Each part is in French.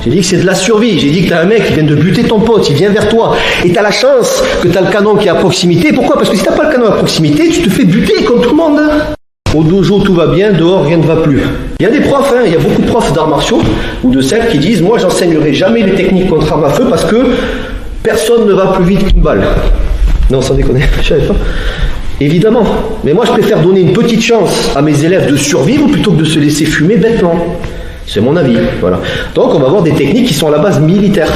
J'ai dit que c'est de la survie. J'ai dit que tu as un mec qui vient de buter ton pote, il vient vers toi. Et tu as la chance que tu as le canon qui est à proximité. Pourquoi? Parce que si tu n'as pas le canon à proximité, tu te fais buter comme tout le monde. Au dojo, tout va bien, dehors, rien ne va plus. Il y a des profs, il y a beaucoup de profs d'arts martiaux ou de self qui disent « Moi, j'enseignerai jamais les techniques contre arme à feu parce que personne ne va plus vite qu'une balle. » Non, sans déconner, je savais pas. Évidemment. Mais moi, je préfère donner une petite chance à mes élèves de survivre plutôt que de se laisser fumer bêtement. C'est mon avis. Voilà. Donc, on va avoir des techniques qui sont à la base militaires.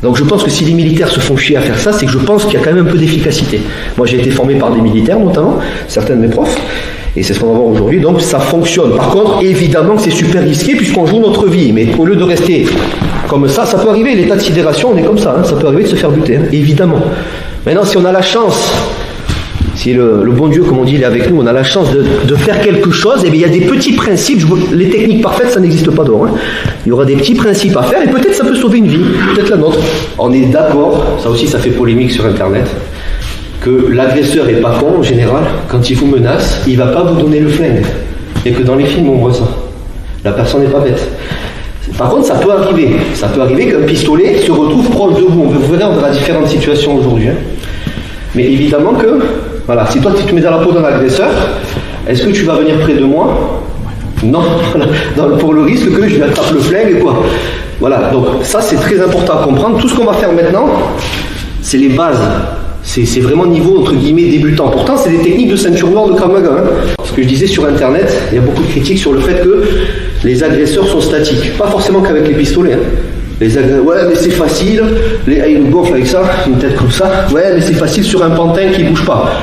Donc, je pense que si les militaires se font chier à faire ça, c'est que je pense qu'il y a quand même un peu d'efficacité. Moi, j'ai été formé par des militaires, notamment, certains de mes profs, et c'est ce qu'on va voir aujourd'hui. Donc, ça fonctionne. Par contre, évidemment que c'est super risqué puisqu'on joue notre vie. Mais au lieu de rester comme ça peut arriver. L'état de sidération, on est comme ça. Ça peut arriver de se faire buter, évidemment. Maintenant, si on a la chance... Si le bon Dieu, comme on dit, il est avec nous, on a la chance de faire quelque chose, et bien il y a des petits principes, les techniques parfaites, ça n'existe pas dehors. Il y aura des petits principes à faire, et peut-être ça peut sauver une vie, peut-être la nôtre. On est d'accord, ça aussi ça fait polémique sur Internet, que l'agresseur est pas con en général, quand il vous menace, il va pas vous donner le flingue. Et que dans les films, on voit ça. La personne n'est pas bête. Par contre, ça peut arriver qu'un pistolet se retrouve proche de vous. Vous verrez, on verra différentes situations aujourd'hui. Mais évidemment que, voilà, si toi tu te mets dans la peau d'un agresseur, est-ce que tu vas venir près de moi? Non, pour le risque que je lui attrape le flingue et quoi. Voilà, donc ça c'est très important à comprendre. Tout ce qu'on va faire maintenant, c'est les bases. C'est vraiment niveau entre guillemets débutant. Pourtant, c'est des techniques de ceinture noire de Krav Maga. Ce que je disais sur Internet, il y a beaucoup de critiques sur le fait que les agresseurs sont statiques. Pas forcément qu'avec les pistolets. Ouais, mais c'est facile, il nous gonfle avec ça, une tête comme ça. Ouais, mais c'est facile sur un pantin qui bouge pas.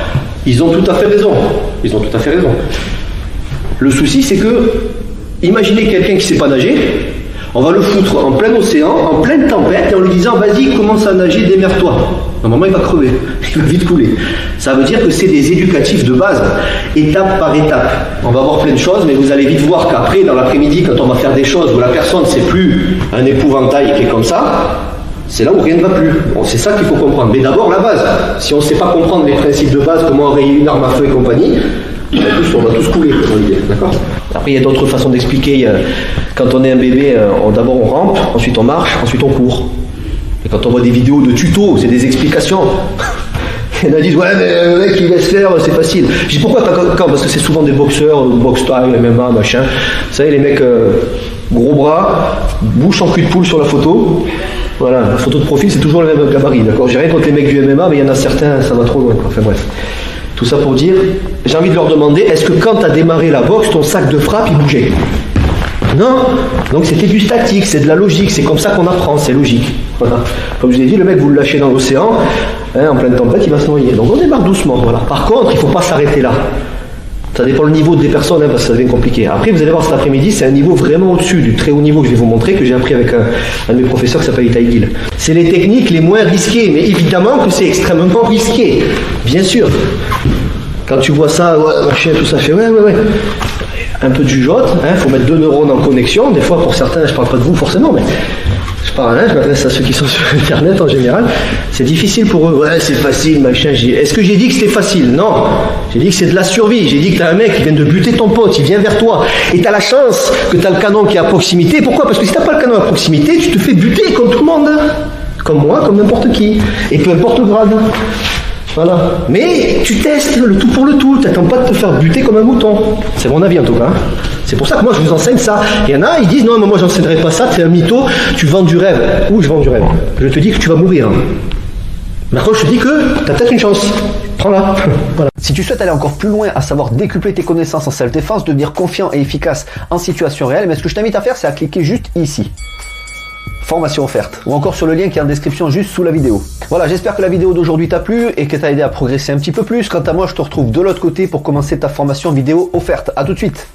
Ils ont tout à fait raison. Le souci, c'est que, imaginez quelqu'un qui sait pas nager, on va le foutre en plein océan, en pleine tempête, et en lui disant, vas-y, commence à nager, démerde-toi. Normalement, il va crever, il va vite couler. Ça veut dire que c'est des éducatifs de base, étape par étape. On va voir plein de choses, mais vous allez vite voir qu'après, dans l'après-midi, quand on va faire des choses où la personne, c'est plus un épouvantail qui est comme ça, c'est là où rien ne va plus. Bon, c'est ça qu'il faut comprendre. Mais d'abord, la base. Si on ne sait pas comprendre les principes de base, comment enrayer une arme à feu et compagnie, on va tous couler, dans l'idée, d'accord ? Après, il y a d'autres façons d'expliquer. Quand on est un bébé, d'abord on rampe, ensuite on marche, ensuite on court. Et quand on voit des vidéos de tutos, c'est des explications. Il y en a qui disent, ouais, mais le mec il laisse faire, c'est facile. Je dis pourquoi quand? Parce que c'est souvent des boxeurs, box style, MMA, machin. Vous savez, les mecs gros bras, bouche en cul de poule sur la photo. Voilà, la photo de profil, c'est toujours le même gabarit, d'accord? J'ai rien contre les mecs du MMA, mais il y en a certains, ça va trop loin. Enfin bref. Tout ça pour dire, j'ai envie de leur demander, est-ce que quand tu as démarré la boxe, ton sac de frappe, il bougeait? Non. Donc c'était du statique, c'est de la logique, c'est comme ça qu'on apprend, c'est logique. Voilà. Comme je l'ai dit, le mec, vous le lâchez dans l'océan, en pleine tempête, il va se noyer. Donc on démarre doucement, voilà. Par contre, il ne faut pas s'arrêter là. Ça dépend le niveau des personnes, parce que ça devient compliqué. Après, vous allez voir cet après-midi, c'est un niveau vraiment au-dessus du très haut niveau que je vais vous montrer, que j'ai appris avec un de mes professeurs qui s'appelle Itaï Gil. C'est les techniques les moins risquées, mais évidemment que c'est extrêmement risqué. Bien sûr. Quand tu vois ça, ouais, machin, tout ça fait, ouais. Un peu de jugeote, faut mettre 2 neurones en connexion. Des fois, pour certains, je parle pas de vous forcément, mais je m'adresse à ceux qui sont sur Internet en général. C'est difficile pour eux. Ouais, c'est facile, machin. Est-ce que j'ai dit que c'était facile? Non. J'ai dit que c'est de la survie. J'ai dit que t'as un mec qui vient de buter ton pote, il vient vers toi. Et t'as la chance que t'as le canon qui est à proximité. Pourquoi? Parce que si t'as pas le canon à proximité, tu te fais buter comme tout le monde. Comme moi, comme n'importe qui. Et peu importe le grade. Voilà. Mais tu testes le tout pour le tout. Tu n'attends pas de te faire buter comme un mouton. C'est mon avis en tout cas. C'est pour ça que moi je vous enseigne ça. Il y en a, ils disent non, mais moi j'enseignerai pas ça, c'est un mytho, tu vends du rêve. Où je vends du rêve? Je te dis que tu vas mourir. Maintenant je te dis que tu as peut-être une chance. Prends-la. Voilà. Si tu souhaites aller encore plus loin, à savoir décupler tes connaissances en self-défense, devenir confiant et efficace en situation réelle, mais ce que je t'invite à faire, c'est à cliquer juste ici. Formation offerte, ou encore sur le lien qui est en description juste sous la vidéo. Voilà, j'espère que la vidéo d'aujourd'hui t'a plu et que t'a aidé à progresser un petit peu plus. Quant à moi, je te retrouve de l'autre côté pour commencer ta formation vidéo offerte. À tout de suite.